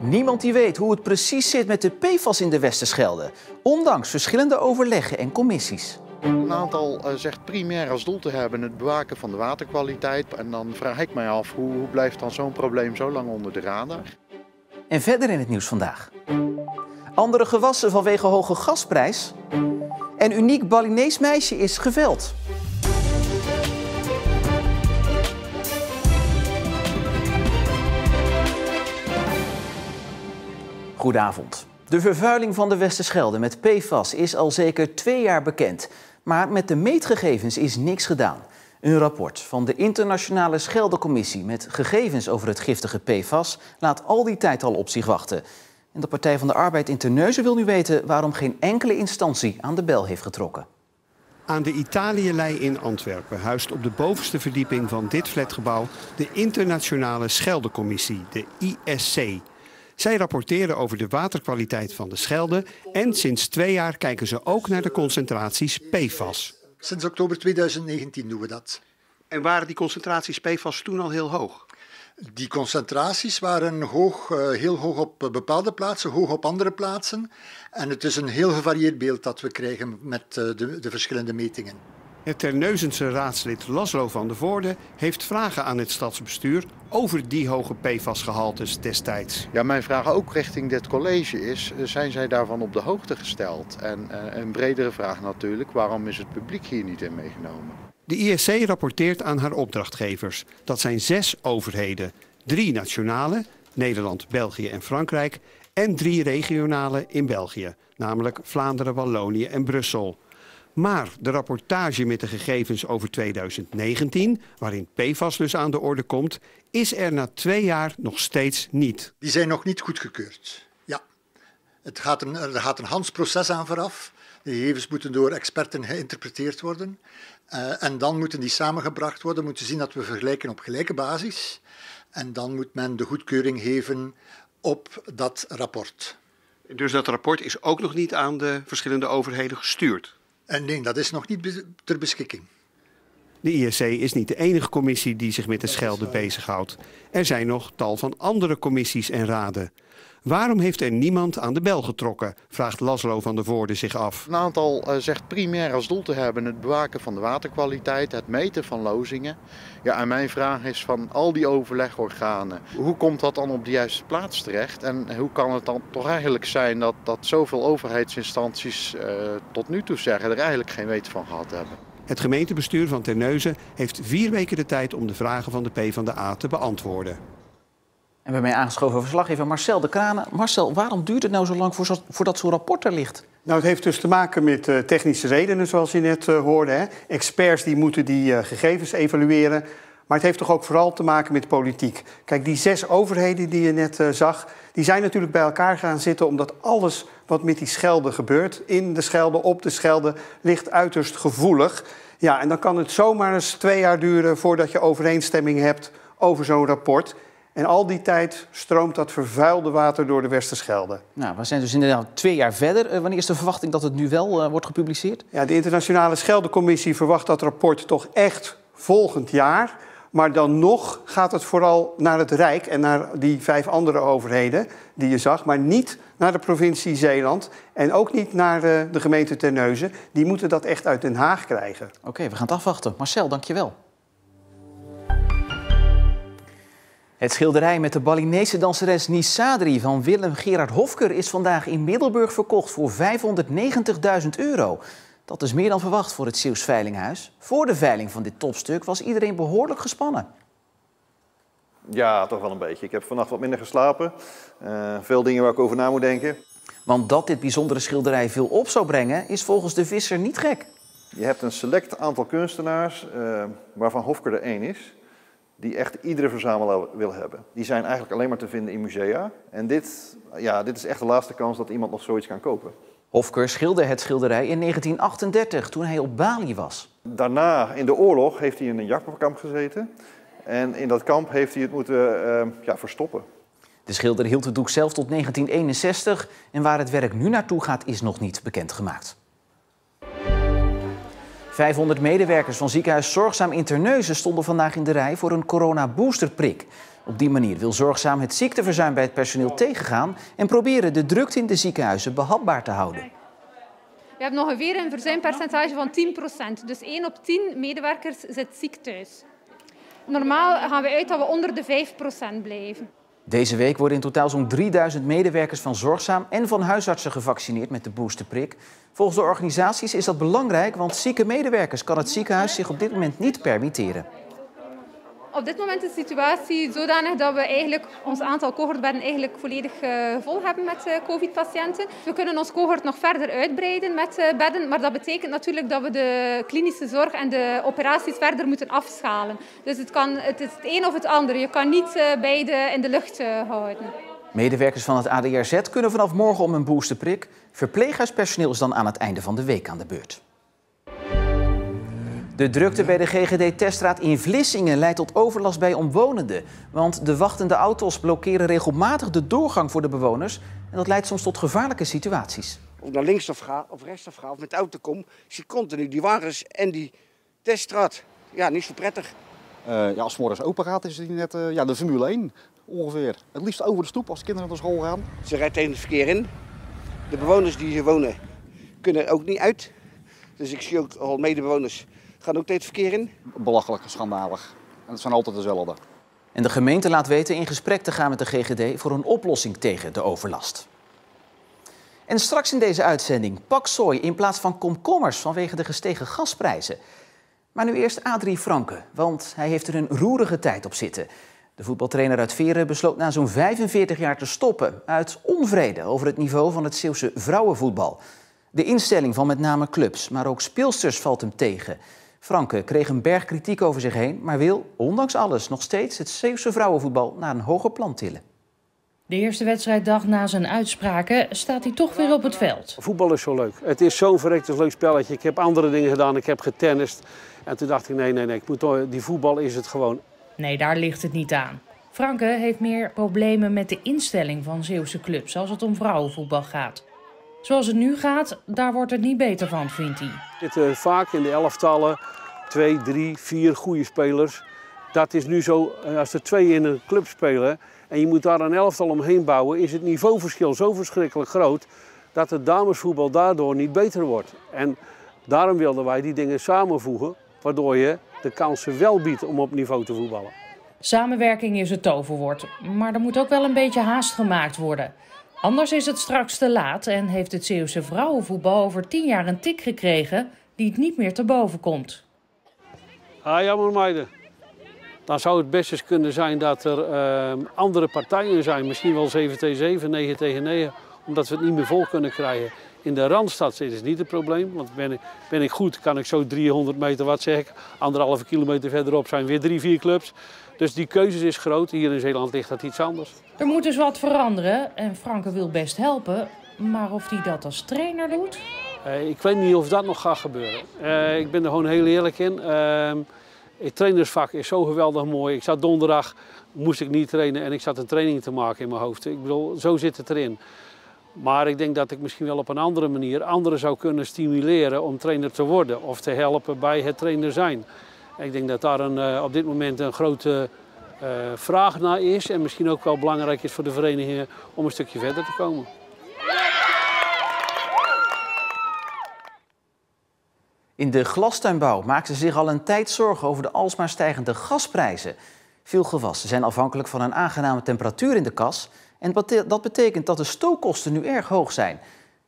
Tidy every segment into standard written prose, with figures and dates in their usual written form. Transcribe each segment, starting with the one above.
Niemand die weet hoe het precies zit met de PFAS in de Westerschelde, ondanks verschillende overleggen en commissies. Een aantal zegt primair als doel te hebben het bewaken van de waterkwaliteit. En dan vraag ik mij af, hoe blijft dan zo'n probleem zo lang onder de radar? En verder in het nieuws vandaag. Andere gewassen vanwege hoge gasprijs. En uniek Balinees meisje is geveld. Goedenavond. De vervuiling van de Westerschelde met PFAS is al zeker 2 jaar bekend. Maar met de meetgegevens is niks gedaan. Een rapport van de Internationale Scheldecommissie met gegevens over het giftige PFAS laat al die tijd al op zich wachten. En de Partij van de Arbeid in Terneuzen wil nu weten waarom geen enkele instantie aan de bel heeft getrokken. Aan de Italiëlei in Antwerpen huist op de bovenste verdieping van dit flatgebouw de Internationale Scheldecommissie, de ISC. Zij rapporteren over de waterkwaliteit van de Schelde en sinds 2 jaar kijken ze ook naar de concentraties PFAS. Sinds oktober 2019 doen we dat. En waren die concentraties PFAS toen al heel hoog? Die concentraties waren heel hoog op bepaalde plaatsen, hoog op andere plaatsen. En het is een heel gevarieerd beeld dat we krijgen met de verschillende metingen. Het Terneuzense raadslid Laszlo van der Voorde heeft vragen aan het stadsbestuur over die hoge PFAS-gehaltes destijds. Ja, mijn vraag ook richting dit college is, zijn zij daarvan op de hoogte gesteld? En een bredere vraag natuurlijk, waarom is het publiek hier niet in meegenomen? De ISC rapporteert aan haar opdrachtgevers. Dat zijn 6 overheden. 3 nationale, Nederland, België en Frankrijk. En 3 regionale in België, namelijk Vlaanderen, Wallonië en Brussel. Maar de rapportage met de gegevens over 2019, waarin PFAS dus aan de orde komt, is er na 2 jaar nog steeds niet. Die zijn nog niet goedgekeurd. Ja, er gaat een handelsproces aan vooraf. De gegevens moeten door experten geïnterpreteerd worden. En dan moeten die samengebracht worden. We moeten zien dat we vergelijken op gelijke basis. En dan moet men de goedkeuring geven op dat rapport. Dus dat rapport is ook nog niet aan de verschillende overheden gestuurd? En nee, dat is nog niet ter beschikking. De ISC is niet de enige commissie die zich met de Schelde bezighoudt. Er zijn nog tal van andere commissies en raden. Waarom heeft er niemand aan de bel getrokken, vraagt Laszlo van der Voorde zich af. Een aantal zegt primair als doel te hebben het bewaken van de waterkwaliteit, het meten van lozingen. Ja, en mijn vraag is van al die overlegorganen, hoe komt dat dan op de juiste plaats terecht? En hoe kan het dan toch eigenlijk zijn dat zoveel overheidsinstanties tot nu toe zeggen er eigenlijk geen weet van gehad hebben? Het gemeentebestuur van Terneuzen heeft 4 weken de tijd om de vragen van de PvdA te beantwoorden. En bij mij aangeschoven verslaggever Marcel de Kranen. Marcel, waarom duurt het nou zo lang voordat zo'n rapport er ligt? Nou, het heeft dus te maken met technische redenen, zoals je net hoorde. Hè. Experts die moeten die gegevens evalueren. Maar het heeft toch ook vooral te maken met politiek. Kijk, die 6 overheden die je net zag, die zijn natuurlijk bij elkaar gaan zitten omdat alles wat met die Schelde gebeurt, in de Schelde, op de Schelde, ligt uiterst gevoelig. Ja, en dan kan het zomaar eens 2 jaar duren voordat je overeenstemming hebt over zo'n rapport. En al die tijd stroomt dat vervuilde water door de Westerschelde. Nou, we zijn dus inderdaad 2 jaar verder. Wanneer is de verwachting dat het nu wel wordt gepubliceerd? Ja, de Internationale Scheldecommissie verwacht dat rapport toch echt volgend jaar. Maar dan nog gaat het vooral naar het Rijk en naar die 5 andere overheden die je zag. Maar niet naar de provincie Zeeland en ook niet naar de gemeente Terneuzen. Die moeten dat echt uit Den Haag krijgen. Oké, we gaan het afwachten. Marcel, dank je wel. Het schilderij met de Balinese danseres Nisadri van Willem Gerard Hofker is vandaag in Middelburg verkocht voor €590.000. Dat is meer dan verwacht voor het Zeeuws Veilinghuis. Voor de veiling van dit topstuk was iedereen behoorlijk gespannen. Ja, toch wel een beetje. Ik heb vannacht wat minder geslapen. Veel dingen waar ik over na moet denken. Want dat dit bijzondere schilderij veel op zou brengen, is volgens de visser niet gek. Je hebt een select aantal kunstenaars, waarvan Hofker er 1 is, die echt iedere verzamelaar wil hebben. Die zijn eigenlijk alleen maar te vinden in musea. En dit is echt de laatste kans dat iemand nog zoiets kan kopen. Hofker schilderde het schilderij in 1938, toen hij op Bali was. Daarna, in de oorlog, heeft hij in een jachtkamp gezeten. En in dat kamp heeft hij het moeten verstoppen. De schilder hield het doek zelf tot 1961 en waar het werk nu naartoe gaat is nog niet bekendgemaakt. 500 medewerkers van ziekenhuis Zorgzaam in Terneuzen stonden vandaag in de rij voor een coronaboosterprik. Op die manier wil Zorgzaam het ziekteverzuim bij het personeel tegengaan en proberen de drukte in de ziekenhuizen behapbaar te houden. We hebben ongeveer een verzuimpercentage van 10%. Dus 1 op 10 medewerkers zit ziek thuis. Normaal gaan we uit dat we onder de 5% blijven. Deze week worden in totaal zo'n 3000 medewerkers van Zorgzaam en van huisartsen gevaccineerd met de boosterprik. Volgens de organisaties is dat belangrijk, want zieke medewerkers kan het ziekenhuis zich op dit moment niet permitteren. Op dit moment is de situatie zodanig dat we eigenlijk ons aantal cohortbedden eigenlijk volledig vol hebben met COVID-patiënten. We kunnen ons cohort nog verder uitbreiden met bedden, maar dat betekent natuurlijk dat we de klinische zorg en de operaties verder moeten afschalen. Dus het is het een of het ander. Je kan niet beide in de lucht houden. Medewerkers van het ADRZ kunnen vanaf morgen om een boosterprik. Verpleeghuispersoneel is dan aan het einde van de week aan de beurt. De drukte bij de GGD-teststraat in Vlissingen leidt tot overlast bij omwonenden. Want de wachtende auto's blokkeren regelmatig de doorgang voor de bewoners. En dat leidt soms tot gevaarlijke situaties. Of ik naar links of rechts ga of met de auto kom, zie ik continu die wagens en die teststraat. Ja, niet zo prettig. Als het morgens open gaat, is het net de Formule 1 ongeveer. Het liefst over de stoep als de kinderen naar school gaan. Ze rijdt tegen het verkeer in. De bewoners die hier wonen kunnen er ook niet uit. Dus ik zie ook al medebewoners gaan ook tegen het verkeer in. Belachelijk, schandalig. En het zijn altijd dezelfde. En de gemeente laat weten in gesprek te gaan met de GGD voor een oplossing tegen de overlast. En straks in deze uitzending pak sooi in plaats van komkommers vanwege de gestegen gasprijzen. Maar nu eerst Adrie Franke, want hij heeft er een roerige tijd op zitten. De voetbaltrainer uit Veren besloot na zo'n 45 jaar te stoppen uit onvrede over het niveau van het Zeeuwse vrouwenvoetbal. De instelling van met name clubs, maar ook speelsters valt hem tegen. Franke kreeg een berg kritiek over zich heen, maar wil, ondanks alles, nog steeds het Zeeuwse vrouwenvoetbal naar een hoger plan tillen. De eerste wedstrijddag na zijn uitspraken staat hij toch weer op het veld. Voetbal is zo leuk. Het is zo'n verrekte leuk spelletje. Ik heb andere dingen gedaan, ik heb getennist. En toen dacht ik, nee, die voetbal is het gewoon. Nee, daar ligt het niet aan. Franke heeft meer problemen met de instelling van Zeeuwse clubs als het om vrouwenvoetbal gaat. Zoals het nu gaat, daar wordt het niet beter van, vindt hij. Er zitten vaak in de elftallen 2, 3, 4 goede spelers. Dat is nu zo, als er 2 in een club spelen en je moet daar een elftal omheen bouwen, is het niveauverschil zo verschrikkelijk groot dat het damesvoetbal daardoor niet beter wordt. En daarom wilden wij die dingen samenvoegen, waardoor je de kansen wel biedt om op niveau te voetballen. Samenwerking is het toverwoord, maar er moet ook wel een beetje haast gemaakt worden. Anders is het straks te laat en heeft het Zeeuwse vrouwenvoetbal over 10 jaar een tik gekregen die het niet meer te boven komt. Jammer meiden. Dan zou het best eens kunnen zijn dat er andere partijen zijn. Misschien wel 7 tegen 7, 9 tegen 9. Omdat we het niet meer vol kunnen krijgen. In de Randstad is het niet het probleem. Want ben ik goed, kan ik zo 300 meter, wat zeg ik. 1,5 kilometer verderop zijn weer 3, 4 clubs. Dus die keuze is groot. Hier in Zeeland ligt dat iets anders. Er moet dus wat veranderen en Franke wil best helpen. Maar of hij dat als trainer doet? Ik weet niet of dat nog gaat gebeuren. Ik ben er gewoon heel eerlijk in. Het trainersvak is zo geweldig mooi. Ik zat donderdag, moest ik niet trainen en ik zat een training te maken in mijn hoofd. Ik bedoel, zo zit het erin. Maar ik denk dat ik misschien wel op een andere manier anderen zou kunnen stimuleren om trainer te worden. Of te helpen bij het trainer zijn. Ik denk dat daar op dit moment een grote vraag naar is. En misschien ook wel belangrijk is voor de verenigingen om een stukje verder te komen. In de glastuinbouw maken ze zich al een tijd zorgen over de alsmaar stijgende gasprijzen. Veel gewassen zijn afhankelijk van een aangename temperatuur in de kas. En dat betekent dat de stookkosten nu erg hoog zijn.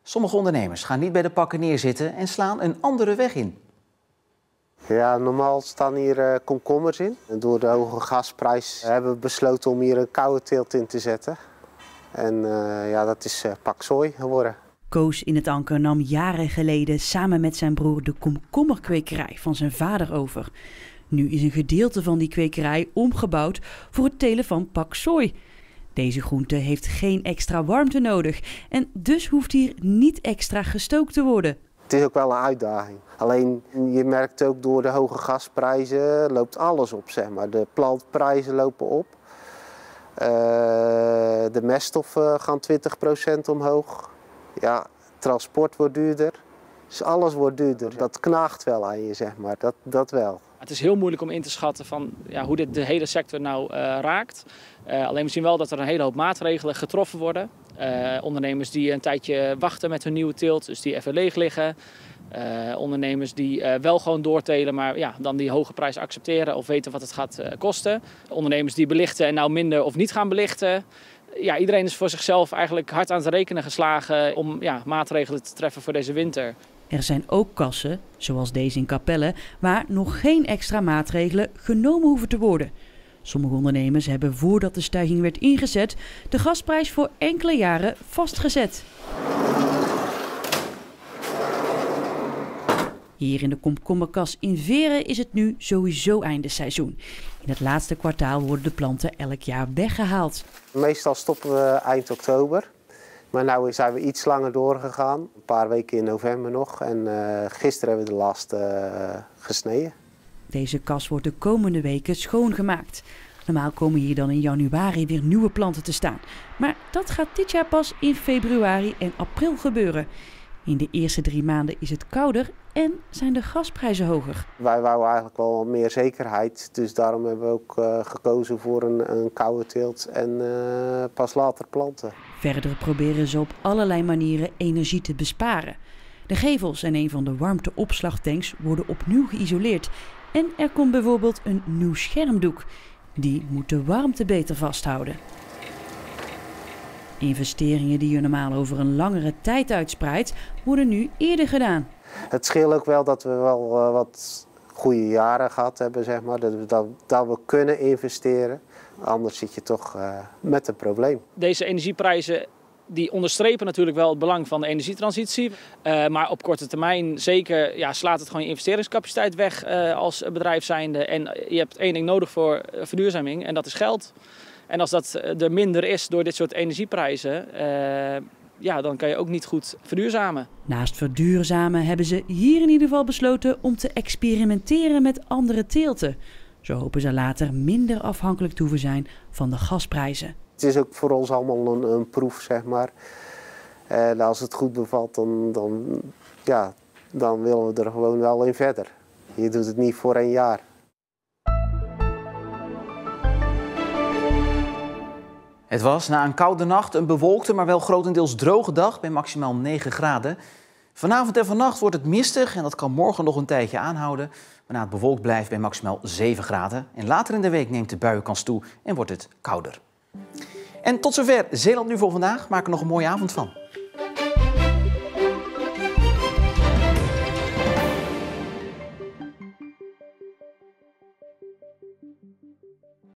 Sommige ondernemers gaan niet bij de pakken neerzitten en slaan een andere weg in. Ja, normaal staan hier komkommers in. En door de hoge gasprijs hebben we besloten om hier een koude teelt in te zetten. En dat is pak sooi geworden. Koos in het Anker nam jaren geleden samen met zijn broer de komkommerkwekerij van zijn vader over. Nu is een gedeelte van die kwekerij omgebouwd voor het telen van pak sooi. Deze groente heeft geen extra warmte nodig en dus hoeft hier niet extra gestookt te worden. Het is ook wel een uitdaging. Alleen je merkt ook door de hoge gasprijzen loopt alles op, zeg maar. De plantprijzen lopen op. De meststoffen gaan 20% omhoog. Ja, transport wordt duurder. Dus alles wordt duurder. Dat knaagt wel aan je, zeg maar. Dat wel. Het is heel moeilijk om in te schatten van, hoe dit de hele sector nou raakt. Alleen we zien wel dat er een hele hoop maatregelen getroffen worden. Ondernemers die een tijdje wachten met hun nieuwe teelt, dus die even leeg liggen. Ondernemers die wel gewoon doortelen, maar dan die hoge prijs accepteren of weten wat het gaat kosten. Ondernemers die belichten en nou minder of niet gaan belichten. Ja, iedereen is voor zichzelf eigenlijk hard aan het rekenen geslagen om maatregelen te treffen voor deze winter. Er zijn ook kassen, zoals deze in Capelle, waar nog geen extra maatregelen genomen hoeven te worden. Sommige ondernemers hebben voordat de stijging werd ingezet de gasprijs voor enkele jaren vastgezet. Hier in de komkommerkas in Veren is het nu sowieso eindesseizoen. In het laatste kwartaal worden de planten elk jaar weggehaald. Meestal stoppen we eind oktober. Maar nu zijn we iets langer doorgegaan. Een paar weken in november nog. En gisteren hebben we de laatste gesneden. Deze kas wordt de komende weken schoongemaakt. Normaal komen hier dan in januari weer nieuwe planten te staan. Maar dat gaat dit jaar pas in februari en april gebeuren. In de eerste 3 maanden is het kouder en zijn de gasprijzen hoger. Wij wouden eigenlijk wel meer zekerheid. Dus daarom hebben we ook gekozen voor een koude teelt en pas later planten. Verder proberen ze op allerlei manieren energie te besparen. De gevels en een van de warmteopslagtanks worden opnieuw geïsoleerd. En er komt bijvoorbeeld een nieuw schermdoek. Die moet de warmte beter vasthouden. Investeringen die je normaal over een langere tijd uitspreidt, worden nu eerder gedaan. Het scheelt ook wel dat we wel wat goede jaren gehad hebben, zeg maar. Dat we kunnen investeren. Anders zit je toch met een probleem. Deze energieprijzen die onderstrepen natuurlijk wel het belang van de energietransitie. Maar op korte termijn zeker slaat het gewoon je investeringscapaciteit weg als bedrijf zijnde. En je hebt 1 ding nodig voor verduurzaming en dat is geld. En als dat er minder is door dit soort energieprijzen, dan kan je ook niet goed verduurzamen. Naast verduurzamen hebben ze hier in ieder geval besloten om te experimenteren met andere teelten. Zo hopen ze later minder afhankelijk te hoeven zijn van de gasprijzen. Het is ook voor ons allemaal een proef, zeg maar. En als het goed bevalt, dan willen we er gewoon wel in verder. Je doet het niet voor 1 jaar. Het was na een koude nacht een bewolkte, maar wel grotendeels droge dag bij maximaal 9 graden. Vanavond en vannacht wordt het mistig en dat kan morgen nog een tijdje aanhouden. Waarna het bewolkt blijft bij maximaal 7 graden. En later in de week neemt de buienkans toe en wordt het kouder. En tot zover Zeeland Nu voor vandaag. Maak er nog een mooie avond van.